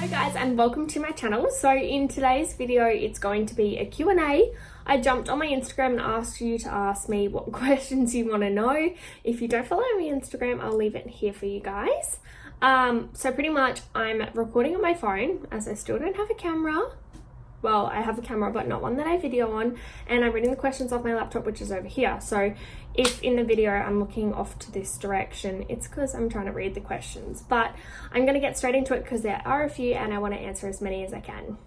guys, and welcome to my channel. So in today's video it's going to be a Q&A. I jumped on my Instagram and asked you to ask me what questions you want to know. If you don't follow me on Instagram, I'll leave it here for you guys. So pretty much I'm recording on my phone as I still don't have a camera. Well, I have a camera, but not one that I video on, and I'm reading the questions off my laptop, which is over here. So if in the video I'm looking off to this direction, it's because I'm trying to read the questions. But I'm going to get straight into it because there are a few and I want to answer as many as I can.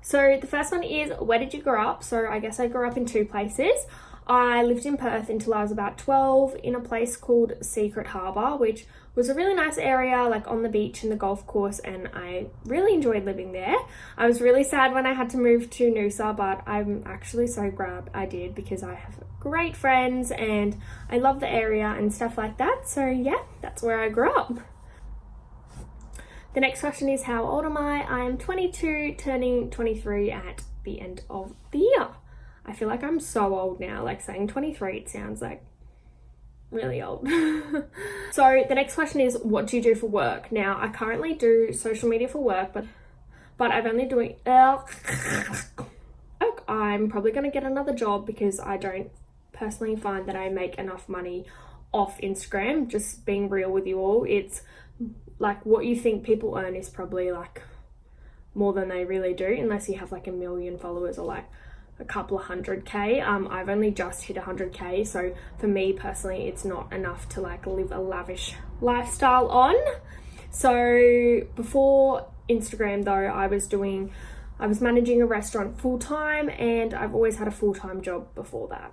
So the first one is, where did you grow up? So I guess I grew up in two places. I lived in Perth until I was about 12 in a place called Secret Harbour, which was a really nice area, like on the beach and the golf course, and I really enjoyed living there. I was really sad when I had to move to Noosa, but I'm actually so glad I did because I have great friends and I love the area and stuff like that. So yeah, that's where I grew up. The next question is, how old am I? I am 22, turning 23 at the end of the year. I feel like I'm so old now, like saying 23, it sounds like really old. So the next question is, what do you do for work? Now, I currently do social media for work, but I'm only doing, I'm probably going to get another job because I don't personally find that I make enough money off Instagram. Just being real with you all, it's like what you think people earn is probably like more than they really do, unless you have like 1 million followers or like a couple of 100k. I've only just hit 100k, so for me personally it's not enough to like live a lavish lifestyle on. So before Instagram though, I was managing a restaurant full-time, and I've always had a full-time job before that.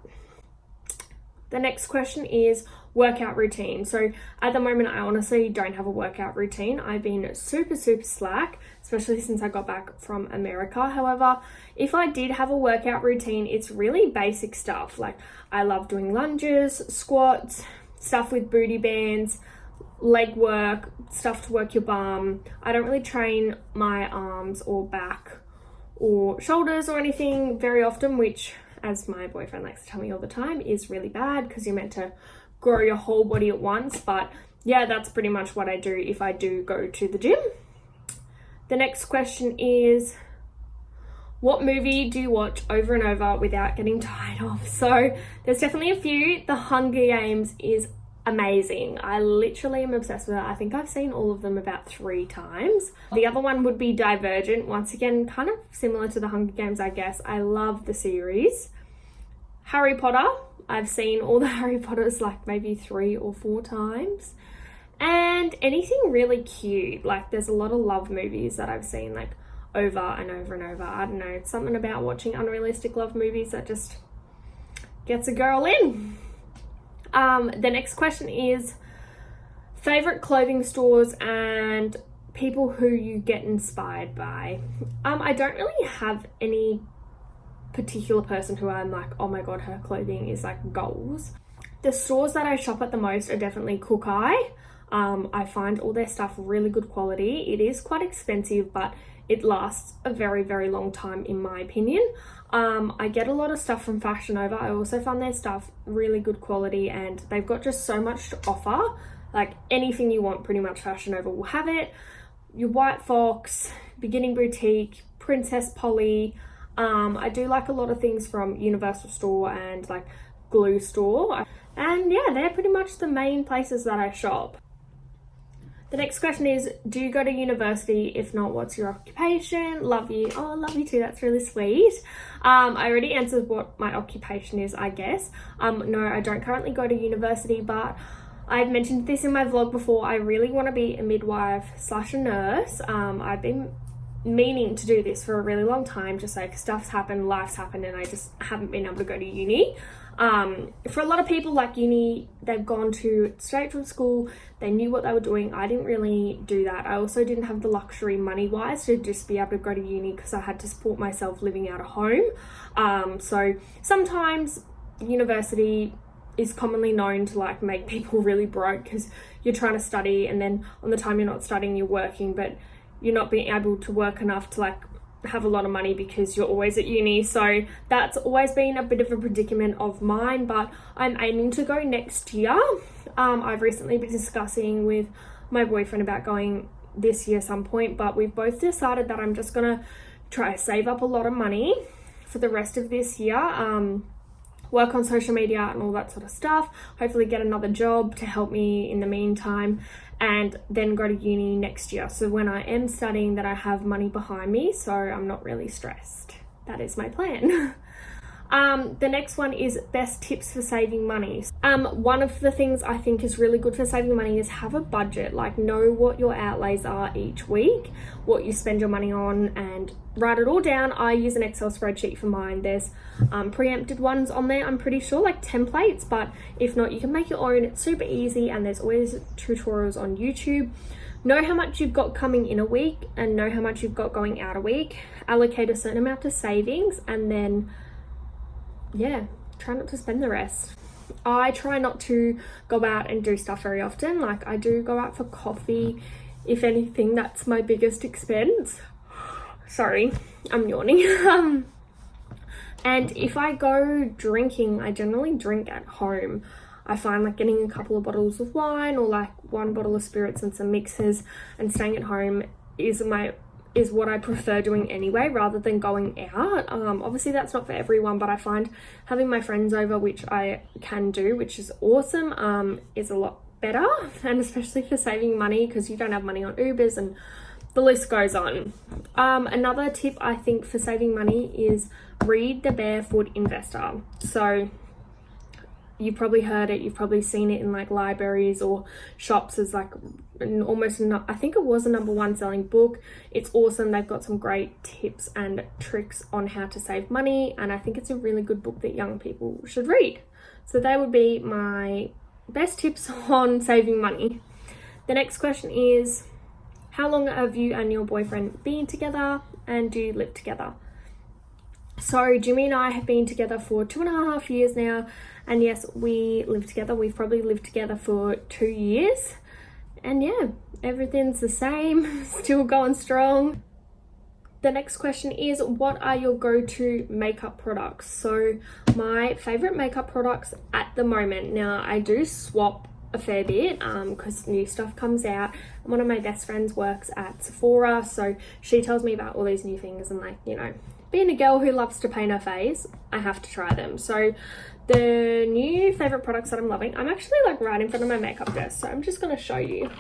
The next question is workout routine. So at the moment, I honestly don't have a workout routine. I've been super slack, especially since I got back from America. However, if I did have a workout routine, it's really basic stuff. Like I love doing lunges, squats, stuff with booty bands, leg work, stuff to work your bum. I don't really train my arms or back or shoulders or anything very often, which, as my boyfriend likes to tell me all the time, is really bad because you're meant to grow your whole body at once. But yeah, that's pretty much what I do if I do go to the gym. The next question is, what movie do you watch over and over without getting tired of? So there's definitely a few. The Hunger Games is amazing. I literally am obsessed with it. I think I've seen all of them about 3 times. The other one would be Divergent. Once again, kind of similar to the Hunger Games, I guess. I love the series. Harry Potter. I've seen all the Harry Potters like maybe 3 or 4 times. And anything really cute. Like there's a lot of love movies that I've seen like over and over and over. I don't know, it's something about watching unrealistic love movies that just gets a girl in. The next question is, favorite clothing stores and people who you get inspired by. I don't really have any particular person who I'm like, oh my god, her clothing is like goals. The stores that I shop at the most are definitely Kookai. I find all their stuff really good quality. It is quite expensive, but it lasts a very long time in my opinion. I get a lot of stuff from Fashion Nova. I also find their stuff really good quality, and they've got just so much to offer. Like anything you want, pretty much Fashion Nova will have it. Your White Fox, Beginning Boutique, Princess Polly. I do like a lot of things from Universal Store and like Glue Store. And yeah, they're pretty much the main places that I shop. The next question is, do you go to university? If not, what's your occupation? Love you. Oh, love you too. That's really sweet. I already answered what my occupation is, I guess. No, I don't currently go to university, but I've mentioned this in my vlog before. I really want to be a midwife / a nurse. I've been meaning to do this for a really long time, just like stuff's happened, life's happened, and I just haven't been able to go to uni. For a lot of people, like uni, they've gone to straight from school, they knew what they were doing. I didn't really do that. I also didn't have the luxury money-wise to just be able to go to uni because I had to support myself living out of home. So sometimes university is commonly known to like make people really broke because you're trying to study, and then on the time you're not studying, you're working, but you're not being able to work enough to like have a lot of money because you're always at uni. So that's always been a bit of a predicament of mine, but I'm aiming to go next year. I've recently been discussing with my boyfriend about going this year some point, but we've both decided that I'm just gonna try to save up a lot of money for the rest of this year, work on social media and all that sort of stuff, hopefully get another job to help me in the meantime, and then go to uni next year. So when I am studying, that I have money behind me, so I'm not really stressed. That is my plan. The next one is best tips for saving money. One of the things I think is really good for saving money is have a budget, like know what your outlays are each week, what you spend your money on, and write it all down. I use an Excel spreadsheet for mine. There's preempted ones on there, I'm pretty sure, like templates, but if not, you can make your own. It's super easy, and there's always tutorials on YouTube. Know how much you've got coming in a week and know how much you've got going out a week. Allocate a certain amount to savings, and then try not to spend the rest. I try not to go out and do stuff very often. Like, I do go out for coffee. If anything, that's my biggest expense. Sorry, I'm yawning. And if I go drinking, I generally drink at home. I find like getting a couple of bottles of wine or like one bottle of spirits and some mixers and staying at home is what I prefer doing anyway, rather than going out. Obviously that's not for everyone, but I find having my friends over, which I can do, which is awesome, is a lot better, and especially for saving money, because you don't have money on Ubers and the list goes on. Another tip I think for saving money is read The Barefoot Investor. So you've probably heard it, you've probably seen it in like libraries or shops as like I think it was a #1 selling book. It's awesome. They've got some great tips and tricks on how to save money, and I think it's a really good book that young people should read. So they would be my best tips on saving money. The next question is, how long have you and your boyfriend been together, and do you live together? So Jimmy and I have been together for 2.5 years now, and yes, we live together. We've probably lived together for 2 years, and yeah, everything's the same, still going strong. The next question is, what are your go-to makeup products? So my favorite makeup products at the moment, now I do swap a fair bit because new stuff comes out. One of my best friends works at Sephora, so she tells me about all these new things, and like, you know, being a girl who loves to paint her face, I have to try them. So the new favorite products that I'm loving, I'm actually like right in front of my makeup desk, so I'm just going to show you.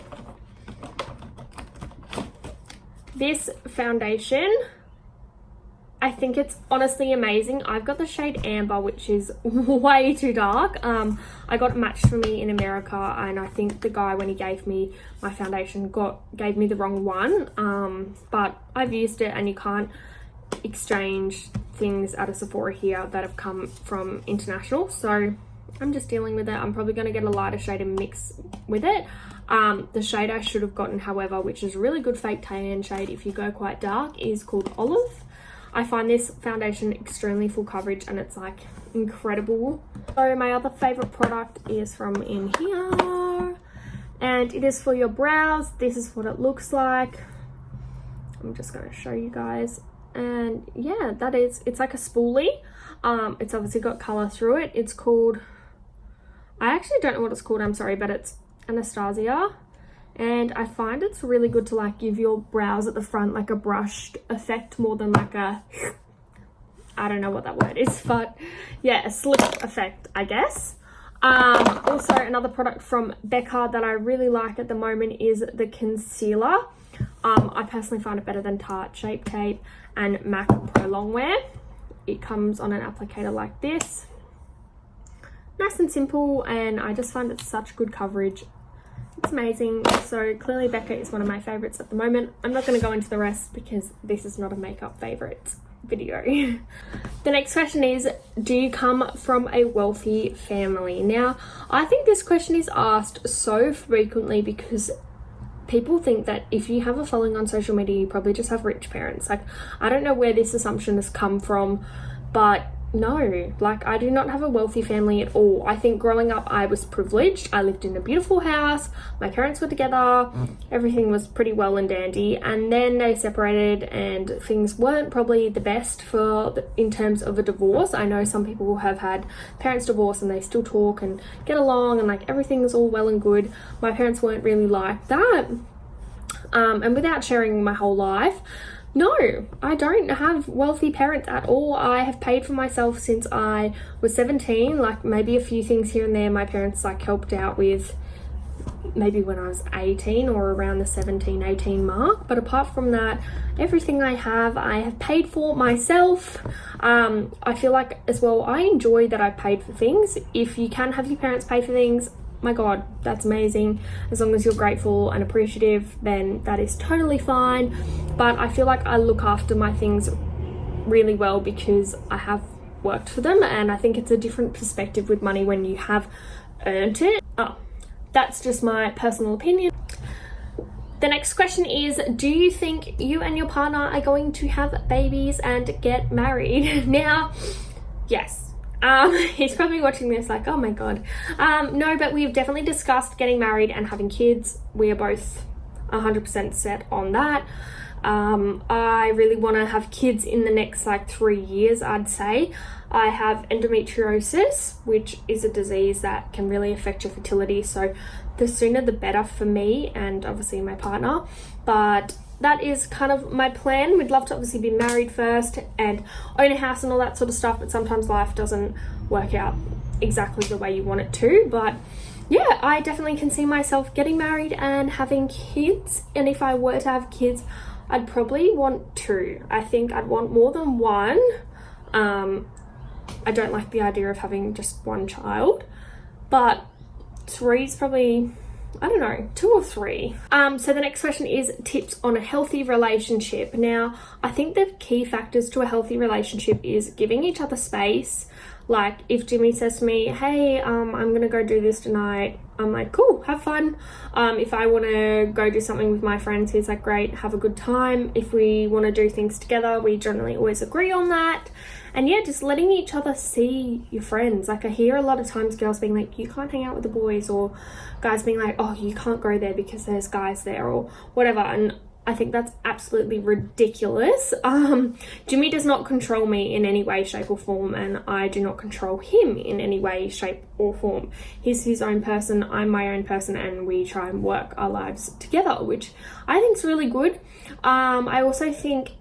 This foundation, I think it's honestly amazing. I've got the shade Amber, which is way too dark. I got it matched for me in America, and I think the guy, when he gave me my foundation, gave me the wrong one. But I've used it, and you can't exchange things at a Sephora here that have come from international, so I'm just dealing with it. I'm probably going to get a lighter shade and mix with it. The shade I should have gotten, however, which is a really good fake tan shade if you go quite dark, is called Olive. I find this foundation extremely full coverage, and it's like incredible. So my other favorite product is from in here, and it is for your brows. This is what it looks like. I'm just going to show you guys. And yeah, it's like a spoolie. It's obviously got color through it. It's called, I actually don't know what it's called, I'm sorry, but it's Anastasia, and I find it's really good to like give your brows at the front like a brushed effect, more than like a, I don't know what that word is, but yeah, a slip effect, I guess. Also another product from Becca that I really like at the moment is the concealer. I personally find it better than Tarte Shape Tape and MAC Pro Longwear. It comes on an applicator like this. Nice and simple, and I just find it such good coverage. It's amazing. So clearly Becca is one of my favorites at the moment. I'm not going to go into the rest because this is not a makeup favorites video. The next question is, do you come from a wealthy family? Now, I think this question is asked so frequently because people think that if you have a following on social media, you probably just have rich parents. Like, I don't know where this assumption has come from, but no, like, I do not have a wealthy family at all. I think growing up, I was privileged. I lived in a beautiful house. My parents were together. Everything was pretty well and dandy. And then they separated, and things weren't probably the best in terms of a divorce. I know some people have had parents divorce and they still talk and get along, and like everything's all well and good. My parents weren't really like that. And without sharing my whole life, no, I don't have wealthy parents at all. I have paid for myself since I was 17, like maybe a few things here and there my parents like helped out with maybe when I was 18 or around the 17, 18 mark. But apart from that, everything I have paid for myself. I feel like as well, I enjoy that I've paid for things. If you can have your parents pay for things, my God, that's amazing. As long as you're grateful and appreciative, then that is totally fine. But I feel like I look after my things really well because I have worked for them, and I think it's a different perspective with money when you have earned it. That's just my personal opinion. The next question is, do you think you and your partner are going to have babies and get married? Now, yes. He's probably watching this like, oh my God. No, but we've definitely discussed getting married and having kids. We are both 100% set on that. I really want to have kids in the next like 3 years, I'd say. I have endometriosis, which is a disease that can really affect your fertility. So the sooner the better for me and obviously my partner. But that is kind of my plan. We'd love to obviously be married first and own a house and all that sort of stuff, but sometimes life doesn't work out exactly the way you want it to. But yeah, I definitely can see myself getting married and having kids. And if I were to have kids, I'd probably want 2. I think I'd want more than 1. I don't like the idea of having just 1 child, but 3 is probably, I don't know, 2 or 3. So the next question is tips on a healthy relationship. Now, I think the key factors to a healthy relationship is giving each other space. Like if Jimmy says to me, hey, I'm gonna go do this tonight, I'm like, cool, have fun. If I want to go do something with my friends, he's like, great, have a good time. If we want to do things together, we generally always agree on that. And yeah, just letting each other see your friends. Like I hear a lot of times girls being like, you can't hang out with the boys, or guys being like, oh, you can't go there because there's guys there or whatever. And I think that's absolutely ridiculous. Jimmy does not control me in any way, shape or form, and I do not control him in any way, shape or form. He's his own person, I'm my own person, and we try and work our lives together, which I think is really good. I also think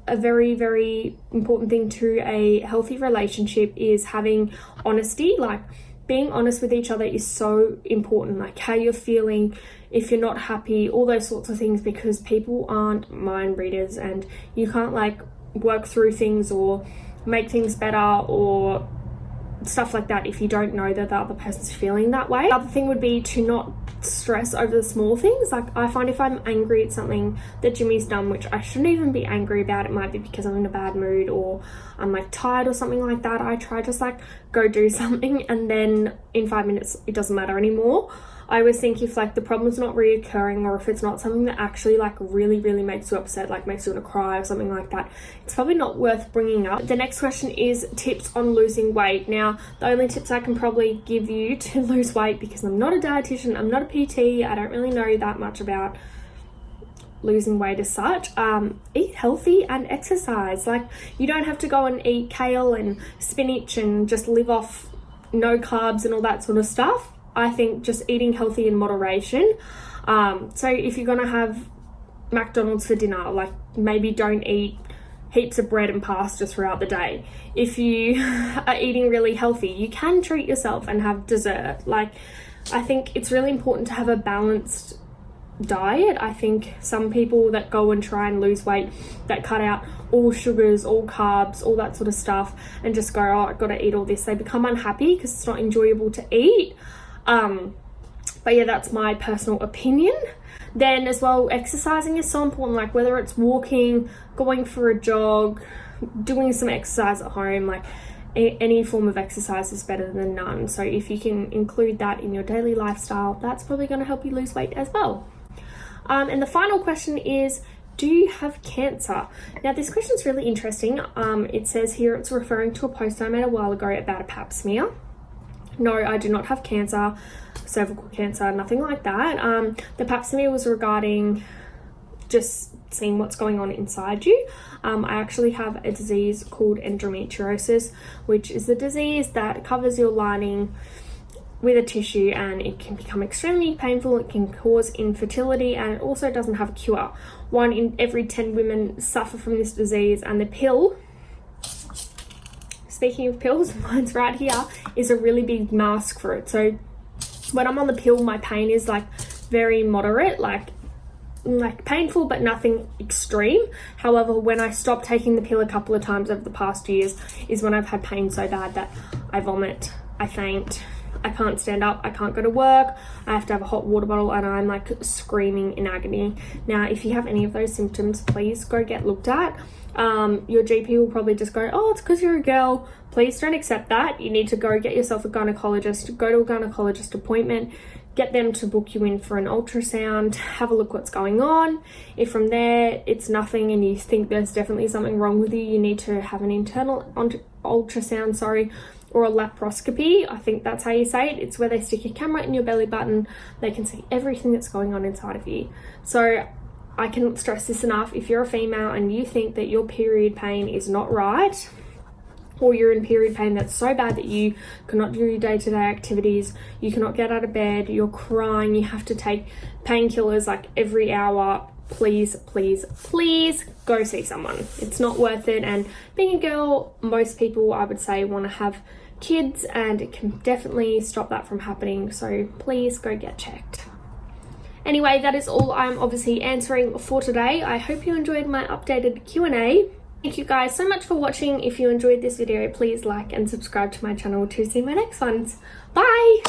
a very, very important thing to a healthy relationship is having honesty. Like being honest with each other is so important, like how you're feeling, if you're not happy, all those sorts of things, because people aren't mind readers and you can't like work through things or make things better or stuff like that if you don't know that the other person's feeling that way. The other thing would be to not stress over the small things. Like I find if I'm angry at something that Jimmy's done, which I shouldn't even be angry about, it might be because I'm in a bad mood or I'm like tired or something like that, I try just like go do something, and then in 5 minutes it doesn't matter anymore. I always think if like the problem's not reoccurring, or if it's not something that actually like really, really makes you upset, like makes you want to cry or something like that, it's probably not worth bringing up. The next question is tips on losing weight. Now, the only tips I can probably give you to lose weight, because I'm not a dietitian, I'm not a PT, I don't really know that much about losing weight as such. Eat healthy and exercise. Like you don't have to go and eat kale and spinach and just live off no carbs and all that sort of stuff. I think just eating healthy in moderation. So if you're gonna have McDonald's for dinner, like maybe don't eat heaps of bread and pasta throughout the day. If you are eating really healthy, you can treat yourself and have dessert. Like I think it's really important to have a balanced diet. I think some people that go and try and lose weight, that cut out all sugars, all carbs, all that sort of stuff, and just go, oh, I've got to eat all this, they become unhappy because it's not enjoyable to eat. But yeah, that's my personal opinion. Then as well, exercising is so important, like whether it's walking, going for a jog, doing some exercise at home, like any form of exercise is better than none. So if you can include that in your daily lifestyle, that's probably going to help you lose weight as well. And the final question is, do you have cancer? Now this question is really interesting. It says here it's referring to a post I made a while ago about a pap smear. No, I do not have cancer, cervical cancer, nothing like that. The pap smear was regarding just seeing what's going on inside you. I actually have a disease called endometriosis, which is the disease that covers your lining with a tissue, and it can become extremely painful. It can cause infertility, and it also doesn't have a cure. 1 in every 10 women suffer from this disease, and the pill, speaking of pills, mine's right here, is a really big mask for it. So when I'm on the pill, my pain is like very moderate, like painful, but nothing extreme. However, when I stop taking the pill a couple of times over the past years is when I've had pain so bad that I vomit, I faint, I can't stand up, I can't go to work, I have to have a hot water bottle, and I'm like screaming in agony. Now, if you have any of those symptoms, please go get looked at. Your GP will probably just go, oh, it's because you're a girl. Please don't accept that. You need to go get yourself a gynecologist, go to a gynecologist appointment, get them to book you in for an ultrasound, have a look what's going on. If from there it's nothing and you think there's definitely something wrong with you, you need to have an internal ultrasound, or a laparoscopy. I think that's how you say it. It's where they stick a camera in your belly button. They can see everything that's going on inside of you. So I cannot stress this enough. If you're a female and you think that your period pain is not right, or you're in period pain that's so bad that you cannot do your day-to-day activities, you cannot get out of bed, you're crying, you have to take painkillers like every hour, please, please, please go see someone. It's not worth it. And being a girl, most people, I would say, want to have kids, and it can definitely stop that from happening. So please go get checked. Anyway, that is all I'm obviously answering for today. I hope you enjoyed my updated Q&A. Thank you guys so much for watching. If you enjoyed this video, please like and subscribe to my channel to see my next ones. Bye!